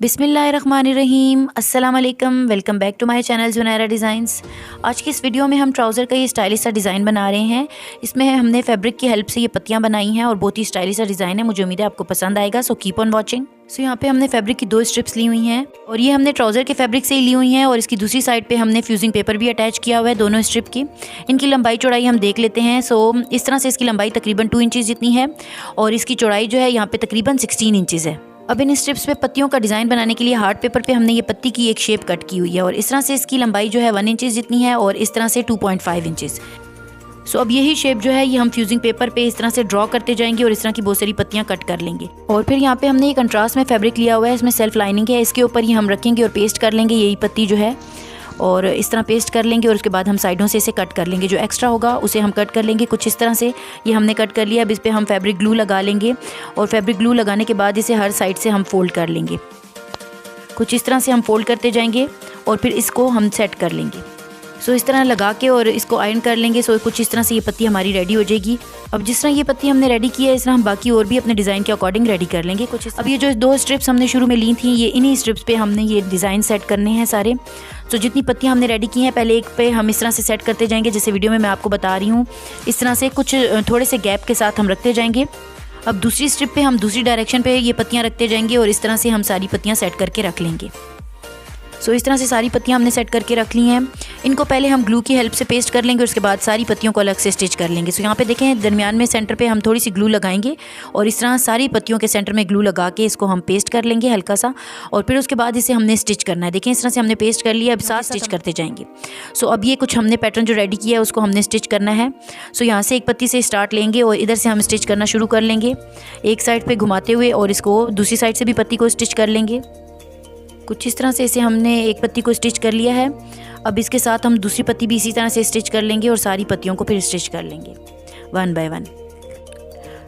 बिस्मिल्लाहिर्रहमानिर्रहीम, अस्सलाम वालेकुम। Welcome back to my channel Zunaira designs. आज की इस वीडियो में हम ट्राउज़र का ये स्टाइलिश सा डिज़ाइन बना रहे हैं। इसमें हमने फैब्रिक की हेल्प से ये पत्तियां बनाई हैं और बहुत ही स्टाइलिश सा डिज़ाइन है। मुझे उम्मीद है आपको पसंद आएगा, सो कीप ऑन वॉचिंग। सो यहाँ पे हमने फैब्रिक की 2 स्ट्रिप्स ली हुई हैं और ये हमने ट्राउज़र के फैब्रिक से ही ली हुई हैं और इसकी दूसरी साइड पे हमने फ्यूजिंग पेपर भी अटैच किया हुआ है दोनों स्ट्रिप की। इनकी लंबाई चौड़ाई हम देख लेते हैं। सो इस तरह से इसकी लंबाई तकरीबन 2 इंचज़ जितनी है और इसकी चौड़ाई जो है यहाँ पे तकरीबन 16 इंचज़ है। अब इन स्ट्रिप्स पे पत्तियों का डिज़ाइन बनाने के लिए हार्ड पेपर पे हमने ये पत्ती की एक शेप कट की हुई है और इस तरह से इसकी लंबाई जो है 1 इंचज़ जितनी है और इस तरह से 2.5 इंचज़। सो अब यही शेप जो है ये हम फ्यूजिंग पेपर पे इस तरह से ड्रॉ करते जाएंगे और इस तरह की बहुत सारी पत्तियां कट कर लेंगे। और फिर यहाँ पे हमने ये कंट्रास्ट में फैब्रिक लिया हुआ है, इसमें सेल्फ लाइनिंग है, इसके ऊपर ये हम रखेंगे और पेस्ट कर लेंगे यही पत्ती जो है और इस तरह पेस्ट कर लेंगे और उसके बाद हम साइडों से इसे कट कर लेंगे। जो एक्स्ट्रा होगा उसे हम कट कर लेंगे कुछ इस तरह से। ये हमने कट कर लिया। अब इस पर हम फैब्रिक ग्लू लगा लेंगे और फैब्रिक ग्लू लगाने के बाद इसे हर साइड से हम फोल्ड कर लेंगे। कुछ इस तरह से हम फोल्ड करते जाएंगे और फिर इसको हम सेट कर लेंगे। सो इस तरह लगा के और इसको आयरन कर लेंगे। सो कुछ इस तरह से ये पत्ती हमारी रेडी हो जाएगी। अब जिस तरह ये पत्ती हमने रेडी की है इस तरह हम बाकी और भी अपने डिज़ाइन के अकॉर्डिंग रेडी कर लेंगे कुछ। अब ये जो 2 स्ट्रिप्स हमने शुरू में ली थी ये इन्हीं स्ट्रिप्स पे हमने ये डिज़ाइन सेट करने हैं सारे। तो जितनी पत्तियां हमने रेडी की हैं पहले एक पे हम इस तरह से सेट करते जाएंगे जैसे वीडियो में मैं आपको बता रही हूँ। इस तरह से कुछ थोड़े से गैप के साथ हम रखते जाएंगे। अब दूसरी स्ट्रिप पे हम दूसरी डायरेक्शन पे ये पत्तियां रखते जाएंगे और इस तरह से हम सारी पत्तियां सेट करके रख लेंगे। सो इस तरह से सारी पत्तियां हमने सेट करके रख ली हैं। इनको पहले हम ग्लू की हेल्प से पेस्ट कर लेंगे और उसके बाद सारी पत्तियों को अलग से स्टिच कर लेंगे। सो यहाँ पे देखें दरमियान में सेंटर पे हम थोड़ी सी ग्लू लगाएंगे और इस तरह सारी पत्तियों के सेंटर में ग्लू लगा के इसको हम पेस्ट कर लेंगे हल्का सा और फिर उसके बाद इसे हमने स्टिच करना है। देखें इस तरह से हमने पेस्ट कर लिया। अब साथ स्टिच करते जाएंगे। सो अब ये कुछ हमने पैटर्न जो रेडी किया है उसको हमने स्टिच करना है। सो यहाँ से एक पत्ती से स्टार्ट लेंगे और इधर से हम स्टिच करना शुरू कर लेंगे एक साइड पर घुमाते हुए और इसको दूसरी साइड से भी पत्ती को स्टिच कर लेंगे। कुछ इस तरह से इसे हमने एक पत्ती को स्टिच कर लिया है। अब इसके साथ हम दूसरी पत्ती भी इसी तरह से स्टिच कर लेंगे और सारी पत्तियों को फिर स्टिच कर लेंगे 1 बाय 1।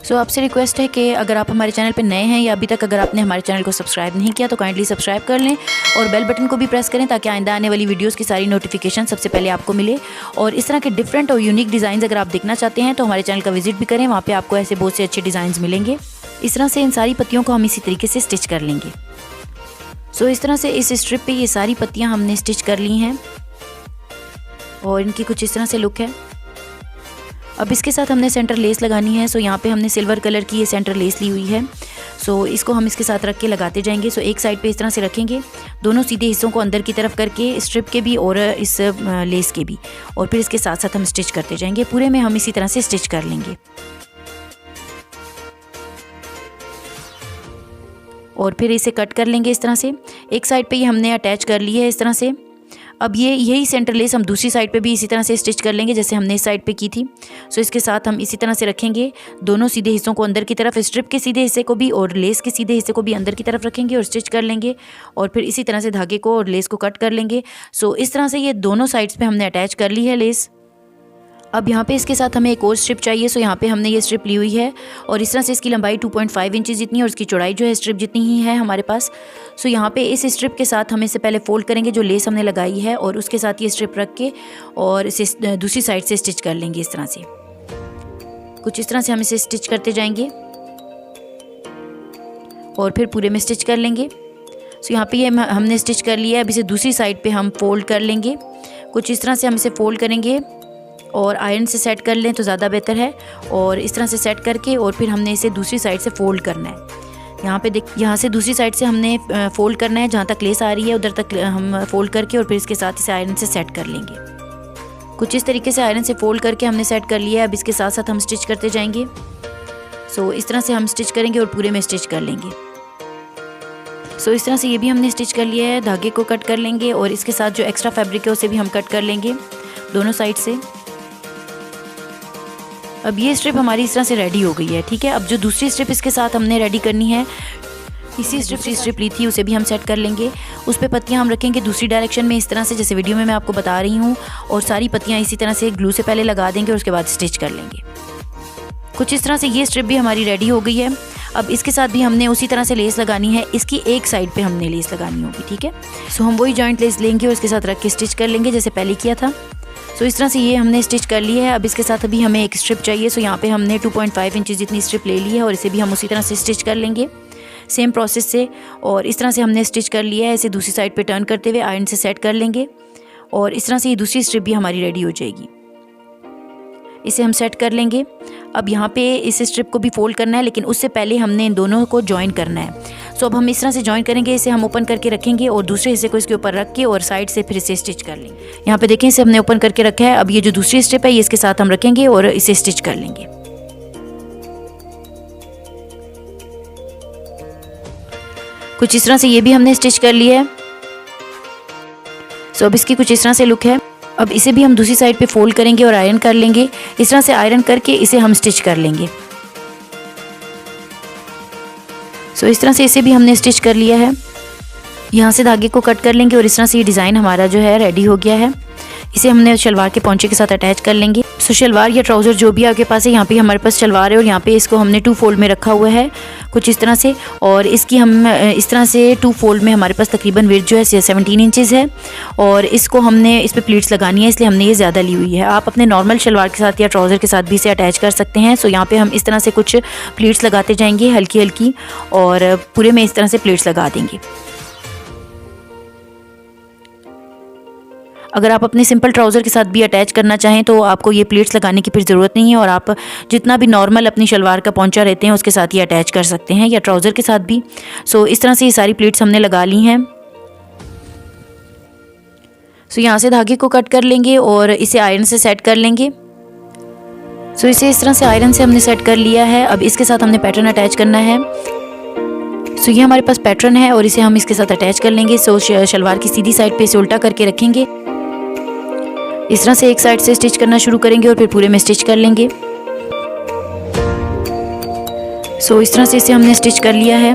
सो आपसे रिक्वेस्ट है कि अगर आप हमारे चैनल पे नए हैं या अभी तक अगर आपने हमारे चैनल को सब्सक्राइब नहीं किया तो काइंडली सब्सक्राइब कर लें और बेल बटन को भी प्रेस करें ताकि आइंदा आने वाली वीडियोस की सारी नोटिफिकेशन सबसे पहले आपको मिले। और इस तरह के डिफरेंट और यूनिक डिज़ाइन अगर आप देखना चाहते हैं तो हमारे चैनल का विजिट भी करें, वहाँ पर आपको ऐसे बहुत से अच्छे डिज़ाइन मिलेंगे। इस तरह से इन सारी पत्तियों को हम इसी तरीके से स्टिच कर लेंगे। सो इस तरह से इस स्ट्रिप पे ये सारी पत्तियां हमने स्टिच कर ली हैं और इनकी कुछ इस तरह से लुक है। अब इसके साथ हमने सेंटर लेस लगानी है। सो यहाँ पे हमने सिल्वर कलर की ये सेंटर लेस ली हुई है। सो इसको हम इसके साथ रख के लगाते जाएंगे। सो एक साइड पे इस तरह से रखेंगे, दोनों सीधे हिस्सों को अंदर की तरफ करके स्ट्रिप के भी और इस लेस के भी, और फिर इसके साथ साथ हम स्टिच करते जाएंगे। पूरे में हम इसी तरह से स्टिच कर लेंगे और फिर इसे कट कर लेंगे इस तरह से। एक साइड पे ये हमने अटैच कर ली है इस तरह से। अब ये यही सेंटर लेस हम दूसरी साइड पे भी इसी तरह से स्टिच कर लेंगे जैसे हमने इस साइड पे की थी। सो इसके साथ हम इसी तरह से रखेंगे, दोनों सीधे हिस्सों को अंदर की तरफ, स्ट्रिप के सीधे हिस्से को भी और लेस के सीधे हिस्से को भी अंदर की तरफ रखेंगे और स्टिच कर लेंगे और फिर इसी तरह से धागे को और लेस को कट कर लेंगे। सो इस तरह से ये दोनों साइड्स पर हमने अटैच कर ली है लेस। अब यहाँ पे इसके साथ हमें एक और स्ट्रिप चाहिए। सो यहाँ पे हमने ये स्ट्रिप ली हुई है और इस तरह से इसकी लंबाई 2.5 इंचज़ जितनी है और इसकी चौड़ाई जो है स्ट्रिप जितनी ही है हमारे पास। सो यहाँ पे इस स्ट्रिप के साथ हम इसे पहले फोल्ड करेंगे जो लेस हमने लगाई है और उसके साथ ये स्ट्रिप रख के और इसे दूसरी साइड से स्टिच कर लेंगे इस तरह से। कुछ इस तरह से हम इसे स्टिच करते जाएंगे और फिर पूरे में स्टिच कर लेंगे। सो यहाँ पे ये हमने स्टिच कर लिया है। अब इसे दूसरी साइड पे हम फोल्ड कर लेंगे। कुछ इस तरह से हम इसे फोल्ड करेंगे और आयरन से सेट कर लें तो ज़्यादा बेहतर है। और इस तरह से सेट करके और फिर हमने इसे दूसरी साइड से फोल्ड करना है। यहाँ पे यहाँ से दूसरी साइड से हमने फोल्ड करना है, जहाँ तक लेस आ रही है उधर तक हम फोल्ड करके और फिर इसके साथ इसे आयरन से सेट कर लेंगे। कुछ इस तरीके से आयरन से फोल्ड करके हमने सेट कर लिया है। अब इसके साथ साथ हम स्टिच करते जाएंगे। सो इस तरह से हम स्टिच करेंगे और पूरे में स्टिच कर लेंगे। सो इस तरह से ये भी हमने स्टिच कर लिया है। धागे को कट कर लेंगे और इसके साथ जो एक्स्ट्रा फैब्रिक है उसे भी हम कट कर लेंगे दोनों साइड से। अब ये स्ट्रिप हमारी इस तरह से रेडी हो गई है। ठीक है, अब जो दूसरी स्ट्रिप इसके साथ हमने रेडी करनी है, इसी स्ट्रिप ली थी उसे भी हम सेट कर लेंगे। उस पर पत्तियां हम रखेंगे दूसरी डायरेक्शन में इस तरह से जैसे वीडियो में मैं आपको बता रही हूँ और सारी पत्तियां इसी तरह से ग्लू से पहले लगा देंगे और उसके बाद स्टिच कर लेंगे। कुछ इस तरह से ये स्ट्रिप भी हमारी रेडी हो गई है। अब इसके साथ भी हमने उसी तरह से लेस लगानी है। इसकी एक साइड पे हमने लेस लगानी होगी। ठीक है, सो हम वही जॉइंट लेस लेंगे और इसके साथ रख के स्टिच कर लेंगे जैसे पहले किया था। सो इस तरह से ये हमने स्टिच कर ली है। अब इसके साथ अभी हमें एक स्ट्रिप चाहिए। सो यहाँ पे हमने 2.5 इंच जितनी स्ट्रिप ले ली है और इसे भी हम उसी तरह से स्टिच कर लेंगे। सेम प्रोसेस से। और इस तरह से हमने स्टिच कर लिया है। इसे दूसरी साइड पे टर्न करते हुए आयरन से सेट कर लेंगे और इस तरह से ये दूसरी स्ट्रिप भी हमारी रेडी हो जाएगी। इसे हम सेट कर लेंगे। अब यहाँ पे इस स्ट्रिप को भी फोल्ड करना है, लेकिन उससे पहले हमने इन दोनों को जॉइन करना है। सो अब हम इस तरह से जॉइन करेंगे। इसे हम ओपन करके रखेंगे और दूसरे हिस्से को इसके ऊपर रख के और साइड से फिर इसे स्टिच कर लेंगे। यहाँ पे देखें, इसे हमने ओपन करके रखा है। अब ये जो दूसरी स्ट्रिप है ये इसके साथ हम रखेंगे और इसे स्टिच कर लेंगे। कुछ इस तरह से ये भी हमने स्टिच कर लिया है। सो अब इसकी कुछ इस तरह से लुक है। अब इसे भी हम दूसरी साइड पे फोल्ड करेंगे और आयरन कर लेंगे। इस तरह से आयरन करके इसे हम स्टिच कर लेंगे। सो इस तरह से इसे भी हमने स्टिच कर लिया है। यहाँ से धागे को कट कर लेंगे और इस तरह से ये डिज़ाइन हमारा जो है रेडी हो गया है। इसे हमने शलवार के पोंचे के साथ अटैच कर लेंगे। सो शलवार या ट्राउज़र जो भी आपके पास है, यहाँ पे हमारे पास शलवार है और यहाँ पे इसको हमने 2 फोल्ड में रखा हुआ है कुछ इस तरह से। और इसकी हम इस तरह से 2 फोल्ड में हमारे पास तकरीबन विड्थ जो है 17 इंचेस है और इसको हमने इस पर प्लीट्स लगानी है, इसलिए हमने ये ज़्यादा ली हुई है। आप अपने नॉर्मल शलवार के साथ या ट्राउज़र के साथ भी इसे अटैच कर सकते हैं। सो यहाँ पर हम इस तरह से कुछ प्लीट्स लगाते जाएंगे हल्की हल्की और पूरे में इस तरह से प्लीट्स लगा देंगे। अगर आप अपने सिंपल ट्राउज़र के साथ भी अटैच करना चाहें तो आपको ये प्लीट्स लगाने की फिर ज़रूरत नहीं है और आप जितना भी नॉर्मल अपनी शलवार का पोंचा रहते हैं उसके साथ ही अटैच कर सकते हैं या ट्राउज़र के साथ भी। सो इस तरह से ये सारी प्लीट्स हमने लगा ली हैं। सो यहाँ से धागे को कट कर लेंगे और इसे आयरन से सेट कर लेंगे। सो इसे इस तरह से आयरन से हमने सेट कर लिया है। अब इसके साथ हमने पैटर्न अटैच करना है। सो ये हमारे पास पैटर्न है और इसे हम इसके साथ अटैच कर लेंगे। सो शलवार की सीधी साइड पे इसे उल्टा करके रखेंगे। इस तरह से एक साइड से स्टिच करना शुरू करेंगे और फिर पूरे में स्टिच कर लेंगे। सो इस तरह से इसे हमने स्टिच कर लिया है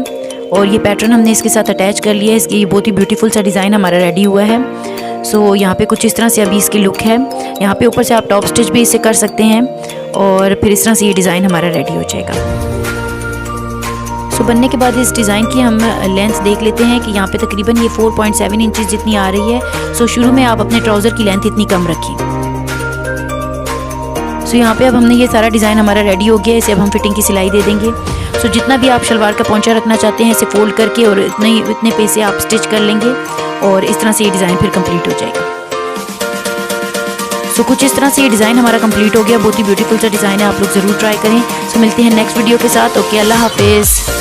और ये पैटर्न हमने इसके साथ अटैच कर लिया है। इसकी बहुत ही ब्यूटीफुल सा डिज़ाइन हमारा रेडी हुआ है। सो यहाँ पे कुछ इस तरह से अभी इसकी लुक है। यहाँ पे ऊपर से आप टॉप स्टिच भी इसे कर सकते हैं और फिर इस तरह से ये डिज़ाइन हमारा रेडी हो जाएगा। सो बनने के बाद इस डिज़ाइन की हम लेंथ देख लेते हैं कि यहाँ पे तकरीबन ये 4.7 इंचेस जितनी आ रही है। सो शुरू में आप अपने ट्राउज़र की लेंथ इतनी कम रखें। सो यहाँ पे अब हमने ये सारा डिज़ाइन हमारा रेडी हो गया है। इसे अब हम फिटिंग की सिलाई दे देंगे। सो जितना भी आप शलवार का पोंचा रखना चाहते हैं इसे फोल्ड करके और इतने पे से आप स्टिच कर लेंगे और इस तरह से ये डिज़ाइन फिर कंप्लीट हो जाएगा। सो कुछ इस तरह से ये डिज़ाइन हमारा कंप्लीट हो गया। बहुत ही ब्यूटीफुल सा डिज़ाइन है, आप लोग ज़रूर ट्राई करें। सो मिलते हैं नेक्स्ट वीडियो के साथ। ओके, अल्लाह हाफिज़।